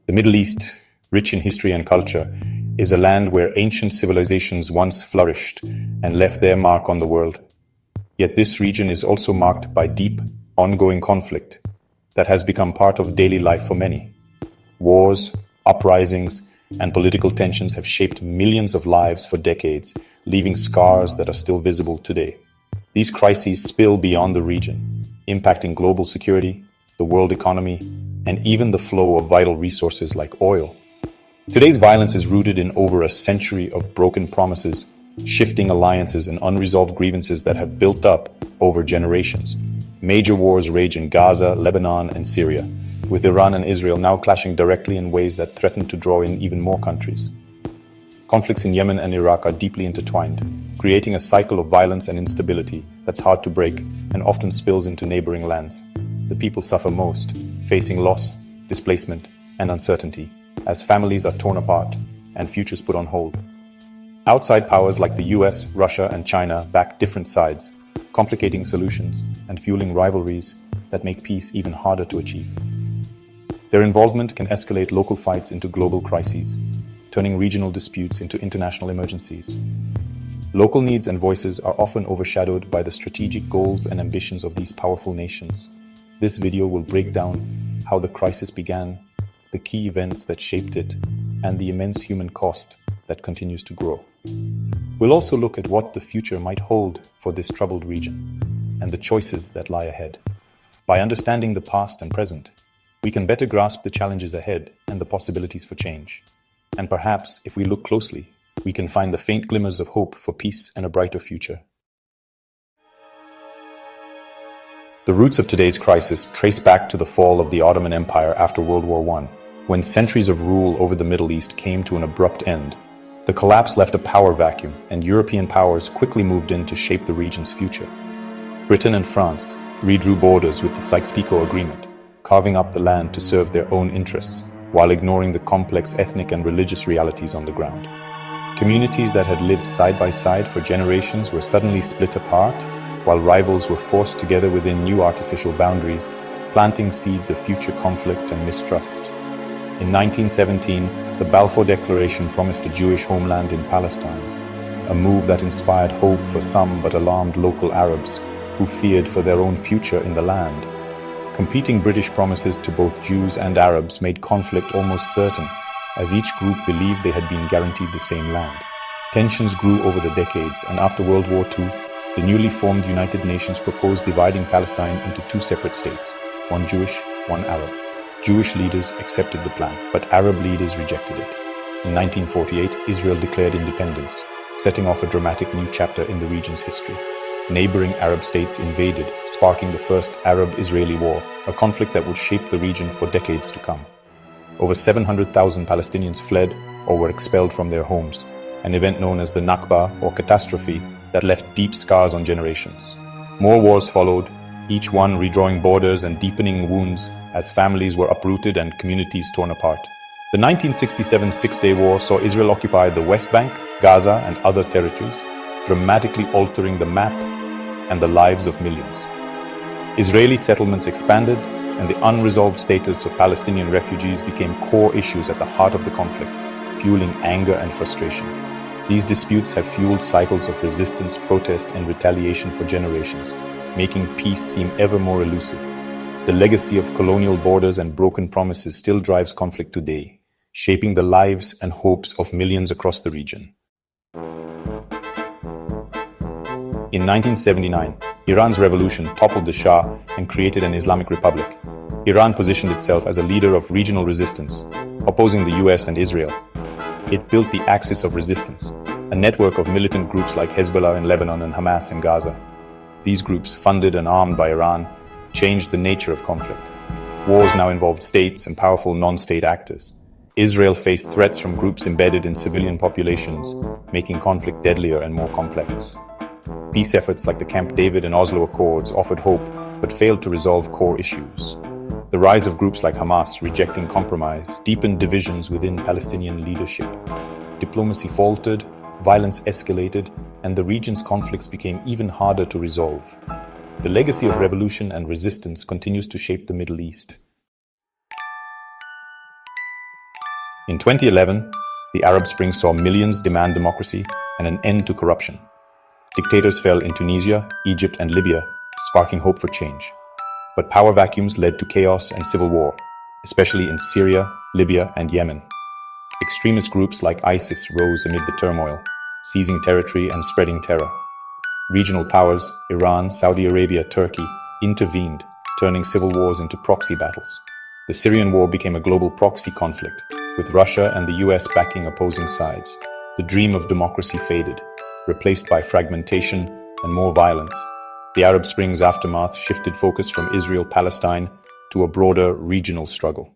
The Middle East, rich in history and culture, is a land where ancient civilizations once flourished and left their mark on the world. Yet this region is also marked by deep, ongoing conflict that has become part of daily life for many. Wars, uprisings, and political tensions have shaped millions of lives for decades, leaving scars that are still visible today. These crises spill beyond the region, impacting global security, the world economy, and even the flow of vital resources like oil. Today's violence is rooted in over a century of broken promises, shifting alliances, and unresolved grievances that have built up over generations. Major wars rage in Gaza, Lebanon, and Syria, with Iran and Israel now clashing directly in ways that threaten to draw in even more countries. Conflicts in Yemen and Iraq are deeply intertwined, creating a cycle of violence and instability that's hard to break and often spills into neighboring lands. The people suffer most, facing loss, displacement, and uncertainty, as families are torn apart and futures put on hold. Outside powers like the US, Russia, and China back different sides, complicating solutions and fueling rivalries that make peace even harder to achieve. Their involvement can escalate local fights into global crises, turning regional disputes into international emergencies. Local needs and voices are often overshadowed by the strategic goals and ambitions of these powerful nations. This video will break down how the crisis began, the key events that shaped it, and the immense human cost that continues to grow. We'll also look at what the future might hold for this troubled region and the choices that lie ahead. By understanding the past and present, we can better grasp the challenges ahead and the possibilities for change. And perhaps, if we look closely, we can find the faint glimmers of hope for peace and a brighter future. The roots of today's crisis trace back to the fall of the Ottoman Empire after World War I, when centuries of rule over the Middle East came to an abrupt end. The collapse left a power vacuum, and European powers quickly moved in to shape the region's future. Britain and France redrew borders with the Sykes-Picot Agreement, carving up the land to serve their own interests, while ignoring the complex ethnic and religious realities on the ground. Communities that had lived side by side for generations were suddenly split apart, while rivals were forced together within new artificial boundaries, planting seeds of future conflict and mistrust. In 1917, the Balfour Declaration promised a Jewish homeland in Palestine, a move that inspired hope for some but alarmed local Arabs who feared for their own future in the land. Competing British promises to both Jews and Arabs made conflict almost certain, as each group believed they had been guaranteed the same land. Tensions grew over the decades, and after World War II, the newly formed United Nations proposed dividing Palestine into two separate states, one Jewish, one Arab. Jewish leaders accepted the plan, but Arab leaders rejected it. In 1948, Israel declared independence, setting off a dramatic new chapter in the region's history. Neighboring Arab states invaded, sparking the first Arab-Israeli war, a conflict that would shape the region for decades to come. Over 700,000 Palestinians fled or were expelled from their homes, an event known as the Nakba or catastrophe that left deep scars on generations. More wars followed, each one redrawing borders and deepening wounds as families were uprooted and communities torn apart. The 1967 Six-Day War saw Israel occupy the West Bank, Gaza, and other territories, dramatically altering the map and the lives of millions. Israeli settlements expanded, and the unresolved status of Palestinian refugees became core issues at the heart of the conflict, fueling anger and frustration. These disputes have fueled cycles of resistance, protest, and retaliation for generations, making peace seem ever more elusive. The legacy of colonial borders and broken promises still drives conflict today, shaping the lives and hopes of millions across the region. In 1979, Iran's revolution toppled the Shah and created an Islamic republic. Iran positioned itself as a leader of regional resistance, opposing the US and Israel. It built the Axis of Resistance, a network of militant groups like Hezbollah in Lebanon and Hamas in Gaza. These groups, funded and armed by Iran, changed the nature of conflict. Wars now involved states and powerful non-state actors. Israel faced threats from groups embedded in civilian populations, making conflict deadlier and more complex. Peace efforts like the Camp David and Oslo Accords offered hope, but failed to resolve core issues. The rise of groups like Hamas rejecting compromise deepened divisions within Palestinian leadership. Diplomacy faltered, violence escalated, and the region's conflicts became even harder to resolve. The legacy of revolution and resistance continues to shape the Middle East. In 2011, the Arab Spring saw millions demand democracy and an end to corruption. Dictators fell in Tunisia, Egypt, and Libya, sparking hope for change. But power vacuums led to chaos and civil war, especially in Syria, Libya, and Yemen. Extremist groups like ISIS rose amid the turmoil, seizing territory and spreading terror. Regional powers, Iran, Saudi Arabia, Turkey, intervened, turning civil wars into proxy battles. The Syrian war became a global proxy conflict, with Russia and the US backing opposing sides. The dream of democracy faded, replaced by fragmentation and more violence. The Arab Spring's aftermath shifted focus from Israel-Palestine to a broader regional struggle.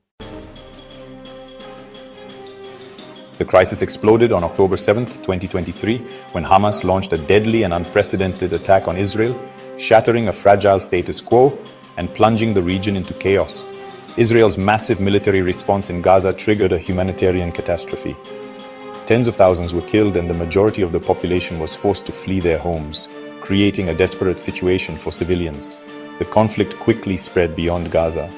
The crisis exploded on October 7, 2023, when Hamas launched a deadly and unprecedented attack on Israel, shattering a fragile status quo and plunging the region into chaos. Israel's massive military response in Gaza triggered a humanitarian catastrophe. Tens of thousands were killed and the majority of the population was forced to flee their homes, creating a desperate situation for civilians. The conflict quickly spread beyond Gaza.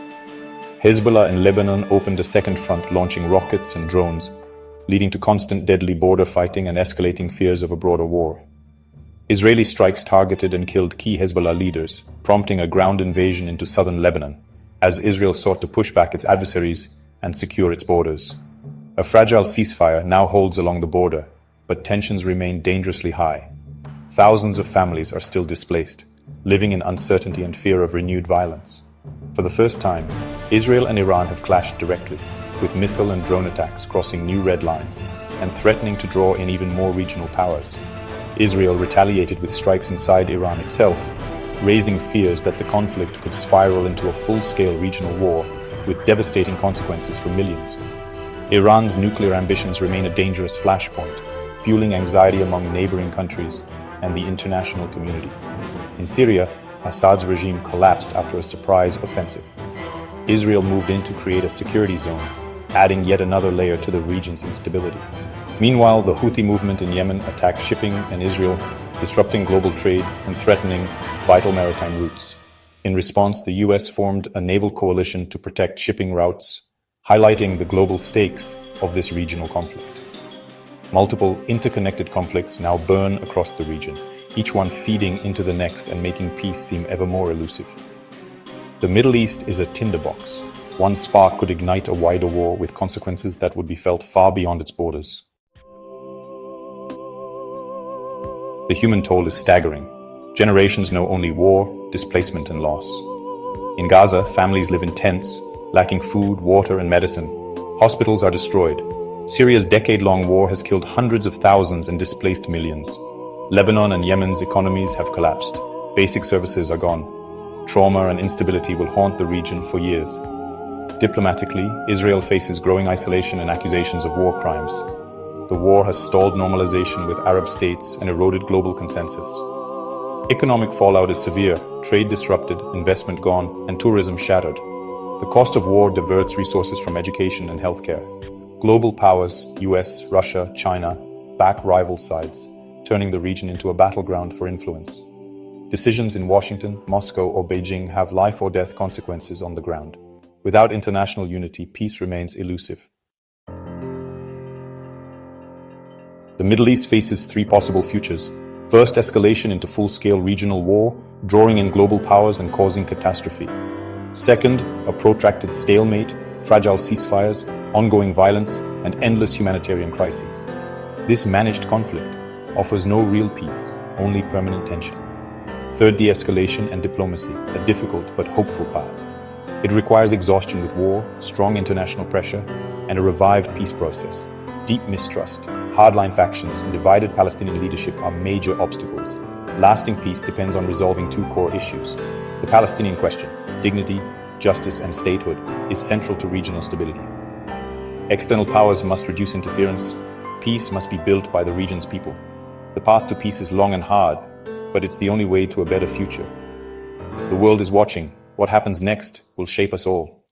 Hezbollah in Lebanon opened a second front, launching rockets and drones, leading to constant deadly border fighting and escalating fears of a broader war. Israeli strikes targeted and killed key Hezbollah leaders, prompting a ground invasion into southern Lebanon, as Israel sought to push back its adversaries and secure its borders. A fragile ceasefire now holds along the border, but tensions remain dangerously high. Thousands of families are still displaced, living in uncertainty and fear of renewed violence. For the first time, Israel and Iran have clashed directly, with missile and drone attacks crossing new red lines and threatening to draw in even more regional powers. Israel retaliated with strikes inside Iran itself, raising fears that the conflict could spiral into a full-scale regional war with devastating consequences for millions. Iran's nuclear ambitions remain a dangerous flashpoint, fueling anxiety among neighboring countries and the international community. In Syria, Assad's regime collapsed after a surprise offensive. Israel moved in to create a security zone, adding yet another layer to the region's instability. Meanwhile, the Houthi movement in Yemen attacked shipping in Israel, disrupting global trade and threatening vital maritime routes. In response, the US formed a naval coalition to protect shipping routes, highlighting the global stakes of this regional conflict. Multiple interconnected conflicts now burn across the region, each one feeding into the next and making peace seem ever more elusive. The Middle East is a tinderbox. One spark could ignite a wider war with consequences that would be felt far beyond its borders. The human toll is staggering. Generations know only war, displacement, and loss. In Gaza, families live in tents, lacking food, water, and medicine. Hospitals are destroyed. Syria's decade-long war has killed hundreds of thousands and displaced millions. Lebanon and Yemen's economies have collapsed. Basic services are gone. Trauma and instability will haunt the region for years. Diplomatically, Israel faces growing isolation and accusations of war crimes. The war has stalled normalization with Arab states and eroded global consensus. Economic fallout is severe, trade disrupted, investment gone, and tourism shattered. The cost of war diverts resources from education and healthcare. Global powers, US, Russia, China, back rival sides, turning the region into a battleground for influence. Decisions in Washington, Moscow, or Beijing have life or death consequences on the ground. Without international unity, peace remains elusive. The Middle East faces three possible futures. First, escalation into full-scale regional war, drawing in global powers and causing catastrophe. Second, a protracted stalemate, fragile ceasefires, ongoing violence, and endless humanitarian crises. This managed conflict offers no real peace, only permanent tension. Third, de-escalation and diplomacy, a difficult but hopeful path. It requires exhaustion with war, strong international pressure, and a revived peace process. Deep mistrust, hardline factions, and divided Palestinian leadership are major obstacles. Lasting peace depends on resolving two core issues. The Palestinian question, dignity, justice, and statehood, is central to regional stability. External powers must reduce interference. Peace must be built by the region's people. The path to peace is long and hard, but it's the only way to a better future. The world is watching. What happens next will shape us all.